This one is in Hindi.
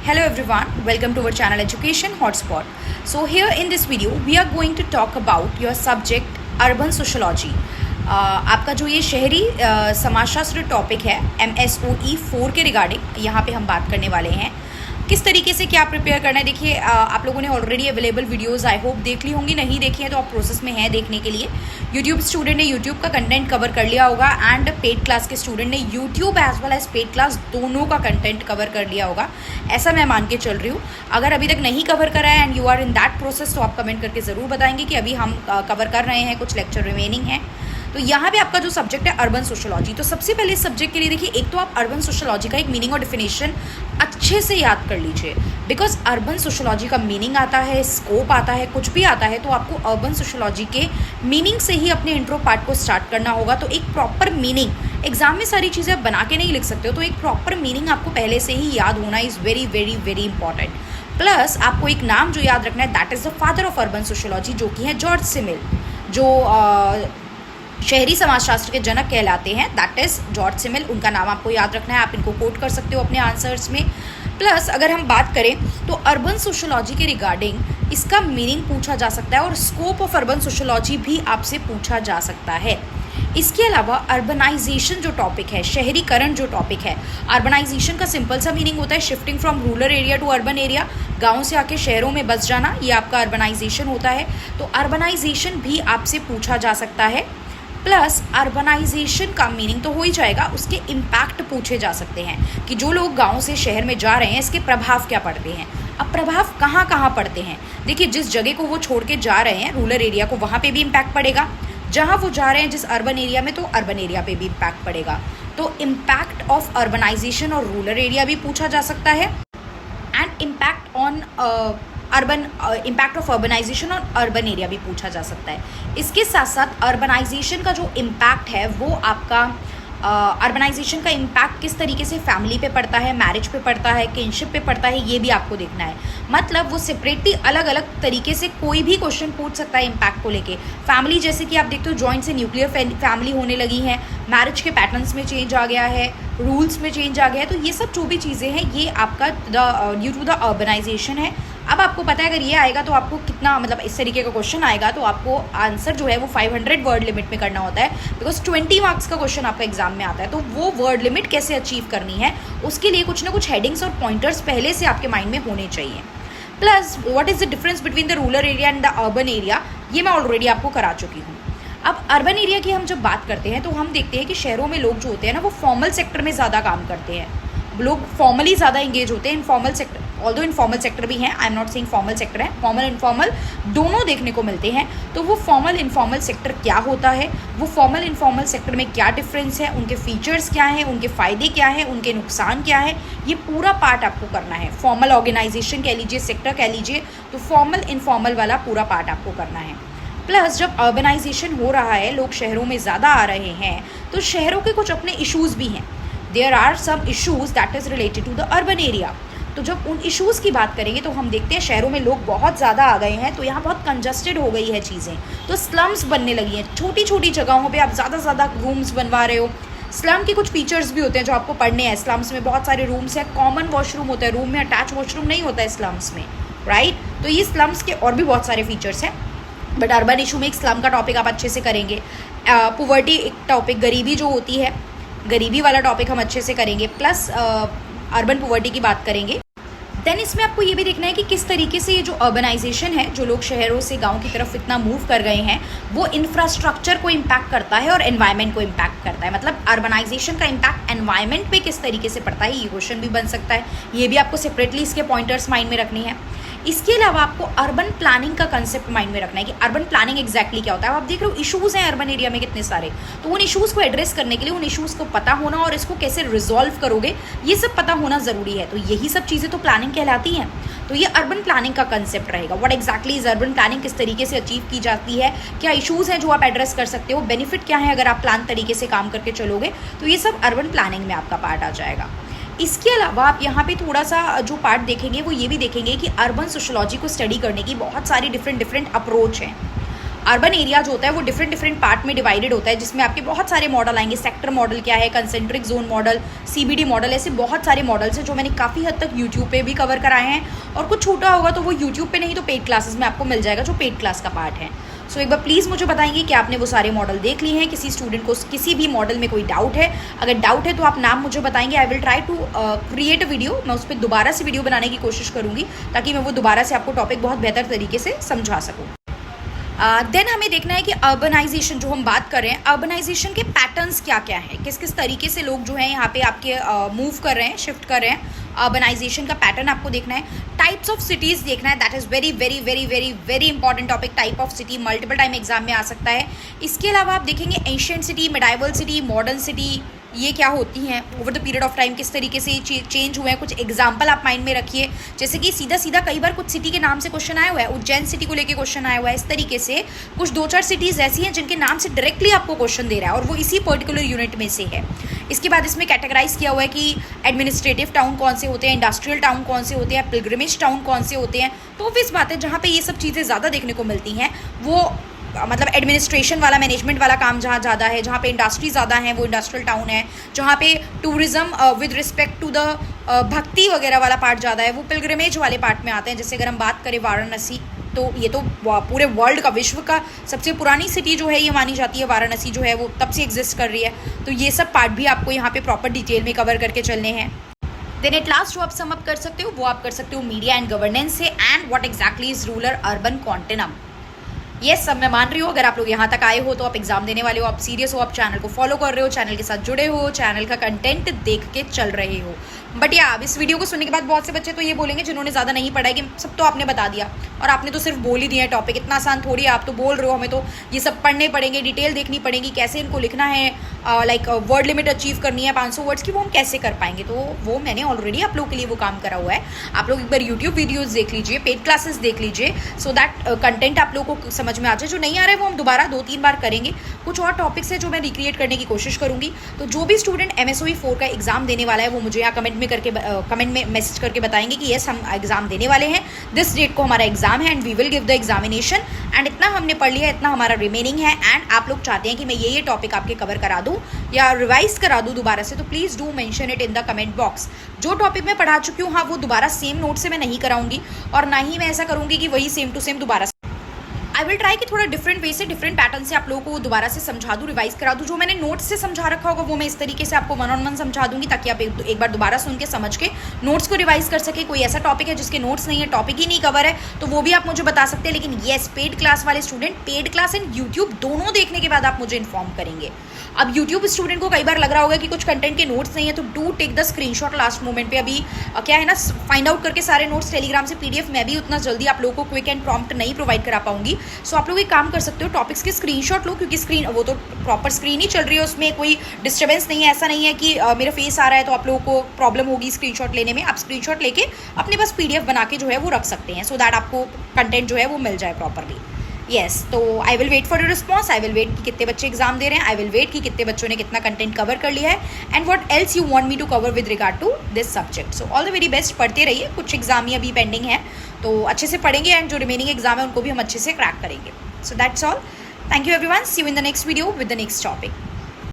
Hello everyone, welcome to our channel Education Hotspot. So here in this video we are going to talk about your subject Urban Sociology. आपका जो ये शहरी समाजशास्त्र टॉपिक है MSOE 4 के रिगार्डिंग यहाँ पे हम बात करने वाले हैं। किस तरीके से क्या प्रिपेयर करना है, देखिए आप लोगों ने already available videos I hope देख ली होंगी, नहीं देखी है तो आप प्रोसेस में हैं देखने के लिए। यूट्यूब स्टूडेंट ने यूट्यूब का कंटेंट कवर कर लिया होगा एंड पेड क्लास के स्टूडेंट ने YouTube as well as paid class दोनों का कंटेंट कवर कर लिया होगा, ऐसा मैं मान के चल रही हूँ। अगर अभी तक नहीं कवर करा है and you are in that process तो आप कमेंट करके ज़रूर बताएंगे कि अभी हम कवर कर रहे हैं, कुछ लेक्चर रिमेनिंग है। तो यहाँ पे आपका जो सब्जेक्ट है अर्बन सोशोलॉजी, तो सबसे पहले इस सब्जेक्ट के लिए देखिए एक तो आप अर्बन सोशोलॉजी का एक मीनिंग और डिफिनेशन अच्छे से याद कर लीजिए, बिकॉज अर्बन सोशोलॉजी का मीनिंग आता है, स्कोप आता है, कुछ भी आता है तो आपको अर्बन सोशोलॉजी के मीनिंग से ही अपने इंट्रो पार्ट को स्टार्ट करना होगा। तो एक प्रॉपर मीनिंग, एग्जाम में सारी चीज़ें आप बना के नहीं लिख सकते हो, तो एक प्रॉपर मीनिंग आपको पहले से ही याद होना is very very very important. Plus आपको एक नाम जो याद रखना है, that is the father of urban sociology, जो कि है जॉर्ज सिमिल, जो शहरी समाजशास्त्र के जनक कहलाते हैं, दैट इज़ जॉर्ज सिमिल। उनका नाम आपको याद रखना है, आप इनको कोट कर सकते हो अपने आंसर्स में। प्लस अगर हम बात करें तो अर्बन सोशोलॉजी के रिगार्डिंग इसका मीनिंग पूछा जा सकता है और स्कोप ऑफ अर्बन सोशोलॉजी भी आपसे पूछा जा सकता है। इसके अलावा अर्बनाइजेशन जो टॉपिक है, शहरीकरण जो टॉपिक है, अर्बनाइजेशन का सिंपल सा मीनिंग होता है shifting from rural area to urban area, गाँव से आके शहरों में बस जाना, ये आपका अर्बनाइजेशन होता है। तो अर्बनाइजेशन भी आपसे पूछा जा सकता है। प्लस अर्बनाइजेशन का मीनिंग तो हो ही जाएगा, उसके इम्पैक्ट पूछे जा सकते हैं कि जो लोग गांव से शहर में जा रहे हैं इसके प्रभाव क्या पड़ते हैं। अब प्रभाव कहाँ कहाँ पड़ते हैं, देखिए जिस जगह को वो छोड़ के जा रहे हैं रूरल एरिया को, वहाँ पे भी इम्पैक्ट पड़ेगा, जहाँ वो जा रहे हैं जिस अर्बन एरिया में तो अर्बन एरिया पे भी इम्पैक्ट पड़ेगा। तो इम्पैक्ट ऑफ अर्बनाइजेशन और रूरल एरिया भी पूछा जा सकता है and impact on impact of urbanisation और अर्बन एरिया भी पूछा जा सकता है। इसके साथ साथ अर्बनाइजेशन का जो इम्पैक्ट है वो आपका अर्बनाइजेशन का इम्पैक्ट किस तरीके से फैमिली पे पड़ता है, मैरिज पे पड़ता है, किनशिप पे पड़ता है, ये भी आपको देखना है। मतलब वो सेपरेटली अलग अलग तरीके से कोई भी क्वेश्चन पूछ सकता है इम्पैक्ट को लेके। फैमिली जैसे कि आप देखते हो जॉइंट से न्यूक्लियर फैमिली होने लगी है, मैरिज के पैटर्न्स में चेंज आ गया है, रूल्स में चेंज आ गया है, तो ये सब जो भी चीज़ें हैं ये आपका ड्यू टू द अर्बनाइजेशन है। अब आपको पता है अगर ये आएगा तो आपको कितना, मतलब इस तरीके का क्वेश्चन आएगा तो आपको आंसर जो है वो 500 वर्ड लिमिट में करना होता है, बिकॉज 20 मार्क्स का क्वेश्चन आपका एग्जाम में आता है। तो वो वर्ड लिमिट कैसे अचीव करनी है उसके लिए कुछ ना कुछ हेडिंग्स और पॉइंटर्स पहले से आपके माइंड में होने चाहिए। Plus what is the difference between the rural area and the urban area, ये मैं ऑलरेडी आपको करा चुकी हूँ। अब अर्बन एरिया की हम जब बात करते हैं तो हम देखते हैं कि शहरों में लोग जो होते हैं ना वो फॉर्मल सेक्टर में ज़्यादा काम करते हैं, लोग फॉर्मली ज़्यादा इंगेज होते हैं। Informal sector, although informal sector भी हैं, I am not saying formal sector है, फॉर्मल इनफॉर्मल दोनों देखने को मिलते हैं। तो वो फॉर्मल इनफॉर्मल सेक्टर क्या होता है, वो फॉर्मल इनफॉर्मल सेक्टर में क्या डिफरेंस है, उनके फीचर्स क्या हैं, उनके फ़ायदे क्या हैं, उनके नुकसान क्या है, ये पूरा पार्ट आपको करना है। फॉर्मल ऑर्गेनाइजेशन कह लीजिए, सेक्टर कह लीजिए, तो फॉर्मल इनफॉर्मल वाला पूरा पार्ट आपको करना है। प्लस जब अर्बनाइजेशन हो रहा है, लोग शहरों में ज़्यादा आ रहे हैं, तो शहरों के कुछ अपने इशूज़ भी हैं। There are some issues that is related to the urban area. तो जब उन इश्यूज़ की बात करेंगे तो हम देखते हैं शहरों में लोग बहुत ज़्यादा आ गए हैं, तो यहाँ बहुत कंजस्टेड हो गई है चीज़ें, तो स्लम्स बनने लगी हैं। छोटी छोटी जगहों पे आप ज़्यादा से ज़्यादा रूम्स बनवा रहे हो। स्लम के कुछ फीचर्स भी होते हैं जो आपको पढ़ने हैं। स्लम्स में बहुत सारे रूम्स हैं, कॉमन वॉशरूम होता है, रूम में अटैच वॉशरूम नहीं होता है स्लम्स में, राइट। तो ये स्लम्स के और भी बहुत सारे फीचर्स हैं, बट अर्बन इशू में एक स्लम का टॉपिक आप अच्छे से करेंगे। पुवर्टी एक टॉपिक, गरीबी जो होती है, गरीबी वाला टॉपिक हम अच्छे से करेंगे। प्लस अर्बन पुवर्टी की बात करेंगे। देन इसमें आपको ये भी देखना है कि किस तरीके से ये जो अर्बनाइजेशन है, जो लोग शहरों से गांव की तरफ इतना मूव कर गए हैं, वो इंफ्रास्ट्रक्चर को इम्पैक्ट करता है और एनवायरनमेंट को इम्पैक्ट करता है। मतलब अर्बनाइजेशन का इम्पैक्ट एनवायरनमेंट पे किस तरीके से पड़ता है, ये क्वेश्चन भी बन सकता है। ये भी आपको सेपरेटली इसके पॉइंटर्स माइंड में रखनी है। इसके अलावा आपको अर्बन प्लानिंग का कंसेप्ट माइंड में रखना है कि अर्बन प्लानिंग एक्जैक्टली क्या होता है। आप देख रहे हो इशूज़ हैं अर्बन एरिया में कितने सारे, तो उन इशूज़ को एड्रेस करने के लिए उन इशूज़ को पता होना और इसको कैसे रिजॉल्व करोगे ये सब पता होना ज़रूरी है। तो यही सब चीज़ें तो प्लानिंग कहलाती हैं। तो ये अर्बन प्लानिंग का कंसेप्ट रहेगा। What exactly is urban planning, किस तरीके से अचीव की जाती है, क्या इशूज़ हैं जो आप एड्रेस कर सकते हो, बेनिफिट क्या है अगर आप प्लान तरीके से काम करके चलोगे, तो ये सब अर्बन प्लानिंग में आपका पार्ट आ जाएगा। इसके अलावा आप यहाँ पे थोड़ा सा जो पार्ट देखेंगे वो ये भी देखेंगे कि अर्बन सोशोलॉजी को स्टडी करने की बहुत सारी डिफरेंट अप्रोच हैं। अर्बन एरिया जो होता है वो डिफरेंट डिफरेंट पार्ट में डिवाइडेड होता है, जिसमें आपके बहुत सारे मॉडल आएंगे। सेक्टर मॉडल क्या है, concentric zone model, CBD model, ऐसे बहुत सारे मॉडल्स हैं जो मैंने काफ़ी हद तक यूट्यूब पे भी कवर कराए हैं, और कुछ छूटा होगा तो वो यूट्यूब पे नहीं तो पेड क्लासेस में आपको मिल जाएगा, जो पेड क्लास का पार्ट है। सो एक बार प्लीज़ मुझे बताएंगे कि आपने वो सारे मॉडल देख लिए हैं। किसी स्टूडेंट को किसी भी मॉडल में कोई डाउट है, अगर डाउट है तो आप नाम मुझे बताएंगे। I will try to create a video, मैं उस पर दोबारा से वीडियो बनाने की कोशिश करूँगी ताकि मैं वो दोबारा से आपको टॉपिक बहुत बेहतर तरीके से समझा सकूँ। देन हमें देखना है कि अर्बनाइजेशन जो हम बात कर रहे हैं, अर्बनाइजेशन के पैटर्न्स क्या क्या हैं, किस किस तरीके से लोग जो हैं यहाँ पे आपके मूव कर रहे हैं, शिफ्ट कर रहे हैं। अर्बनाइजेशन का पैटर्न आपको देखना है। टाइप्स ऑफ सिटीज़ देखना है, that is very very very very very important topic. Type of city multiple time exam में आ सकता है। इसके अलावा आप देखेंगे ancient city, medieval city, modern city, ये क्या होती हैं, over the period of time किस तरीके से चेंज हुए हैं। कुछ एग्जाम्पल आप माइंड में रखिए, जैसे कि सीधा सीधा कई बार कुछ सिटी के नाम से क्वेश्चन आया हुआ है, उज्जैन सिटी को लेके क्वेश्चन आया हुआ है। इस तरीके से कुछ 2-4 सिटीज़ ऐसी हैं जिनके नाम से डायरेक्टली आपको क्वेश्चन दे रहा है और वो इसी पर्टिकुलर यूनिट में से है। इसके बाद इसमें कैटेगराइज किया हुआ है कि एडमिनिस्ट्रेटिव टाउन कौन से होते हैं, इंडस्ट्रियल टाउन कौन से होते हैं, पिलग्रिमेज टाउन कौन से होते हैं। तो ऑब्वियस बात है जहाँ पे ये सब चीज़ें ज़्यादा देखने को मिलती हैं वो मतलब एडमिनिस्ट्रेशन वाला, मैनेजमेंट वाला काम जहाँ ज़्यादा है, जहाँ पे इंडस्ट्री ज़्यादा है वो इंडस्ट्रियल टाउन है, जहाँ पे tourism with respect to the bhakti वगैरह वाला पार्ट ज़्यादा है वो पिलग्रिमेज वाले पार्ट में आते हैं। जैसे अगर हम बात करें वाराणसी, तो ये तो पूरे वर्ल्ड का, विश्व का सबसे पुरानी सिटी जो है ये मानी जाती है। वाराणसी जो है वो तब से एग्जिस्ट कर रही है। तो ये सब पार्ट भी आपको यहाँ पे प्रॉपर डिटेल में कवर करके चलने हैं। देन एट लास्ट जो आप सम अप कर सकते हो वो आप कर सकते हो मीडिया एंड गवर्नेंस से, and what exactly is rural urban continuum. Yes, सब मैं मान रही हूँ। अगर आप लोग यहाँ तक आए हो तो आप एग्जाम देने वाले हो, आप सीरियस हो, आप चैनल को फॉलो कर रहे हो, चैनल के साथ जुड़े हो, चैनल का कंटेंट देख के चल रहे हो। बट या इस वीडियो को सुनने के बाद बहुत से बच्चे तो ये बोलेंगे जिन्होंने ज़्यादा नहीं पढ़ा है कि सब तो आपने बता दिया और आपने तो सिर्फ बोल ही दिया है टॉपिक, इतना आसान थोड़ी है, आप तो बोल रहे हो, हमें तो ये सब पढ़ने पड़ेंगे, डिटेल देखनी पड़ेगी, कैसे इनको लिखना है, लाइक वर्ड लिमिट अचीव करनी है 500 वर्ड्स की, वो हम कैसे कर पाएंगे। तो वो मैंने ऑलरेडी आप लोग के लिए वो काम करा हुआ है। आप लोग एक बार यूट्यूब वीडियोज़ देख लीजिए, पेड क्लासेस देख लीजिए, सो दैट कंटेंट आप लोगों को समझ में आ जाए। जो नहीं आ रहा है वो हम दोबारा 2-3 बार करेंगे। कुछ और टॉपिक्स है जो मैं रिक्रिएट करने की कोशिश करूँगी। तो जो भी स्टूडेंट MSOE 4 का एग्जाम देने वाला है वो मुझे यहाँ कमेंट में मैसेज करके बताएंगे कि यस हम एग्जाम देने वाले हैं, दिस डेट को हमारा एग्जाम है and we will give the examination, and इतना हमने पढ़ लिया, इतना हमारा रिमेनिंग है, एंड आप लोग चाहते हैं कि मैं ये टॉपिक आपके कवर करा दूं या रिवाइज करा दूं दोबारा से, तो please do mention it in the comment box. जो टॉपिक मैं पढ़ा चुकी हूँ हाँ वो दोबारा सेम नोट से मैं नहीं कराऊंगी, और ना ही मैं ऐसा करूँगी कि वही सेम टू सेम दोबारा। आई विल ट्राई कि थोड़ा डिफरेंट वे से, डिफरेंट पैटर्न से आप लोगों को दोबारा से समझा दूँ, रिवाइज करा दूँ। जो मैंने नोट्स से समझा रखा होगा वो मैं इस तरीके से आपको 1-on-1 समझा दूंगी ताकि आप एक बार दोबारा सुन के समझ के नोट्स को रिवाइज कर सके। कोई ऐसा टॉपिक है जिसके नोट्स नहीं है, टॉपिक ही नहीं कवर है, तो वो भी आप मुझे बता सकते हैं। लेकिन येस, पेड क्लास वाले student paid class and YouTube दोनों देखने के बाद आप मुझे इन्फॉर्म करेंगे। अब यूट्यूब स्टूडेंट को कई बार लग रहा होगा कि कुछ कंटेंट के नोट्स नहीं है, तो do take the screenshot last moment पे। अभी क्या है ना, फाइंड आउट करके सारे नोट्स टेलीग्राम से PDF मैं भी उतना जल्दी आप लोगों को क्विक एंड प्रॉम्प्ट नहीं प्रोवाइड करा पाऊंगी। सो आप लोग एक काम कर सकते हो, टॉपिक्स के स्क्रीनशॉट लो, क्योंकि स्क्रीन वो तो प्रॉपर स्क्रीन ही चल रही है, उसमें कोई डिस्टर्बेंस नहीं है। ऐसा नहीं है कि मेरा फेस आ रहा है तो आप लोगों को प्रॉब्लम होगी स्क्रीनशॉट लेने में। आप स्क्रीनशॉट लेके अपने पास PDF बना के जो है वो रख सकते हैं, सो दैट आपको कंटेंट जो है वो मिल जाए प्रॉपरली। येस, तो I will wait for your response. I will wait कि कितने बच्चे एग्जाम दे रहे हैं, आई विल वेट कि कितने बच्चों ने कितना कंटेंट कवर कर लिया है, and what else you want me to cover with regard to this subject. So all the very best, पढ़ते रहिए। कुछ एग्जाम ही अभी पेंडिंग है तो अच्छे से पढ़ेंगे, एंड जो रिमेनिंग एग्जाम है उनको भी हम अच्छे से क्रैक करेंगे। So that's all, thank you everyone, see you in the next video with the next topic.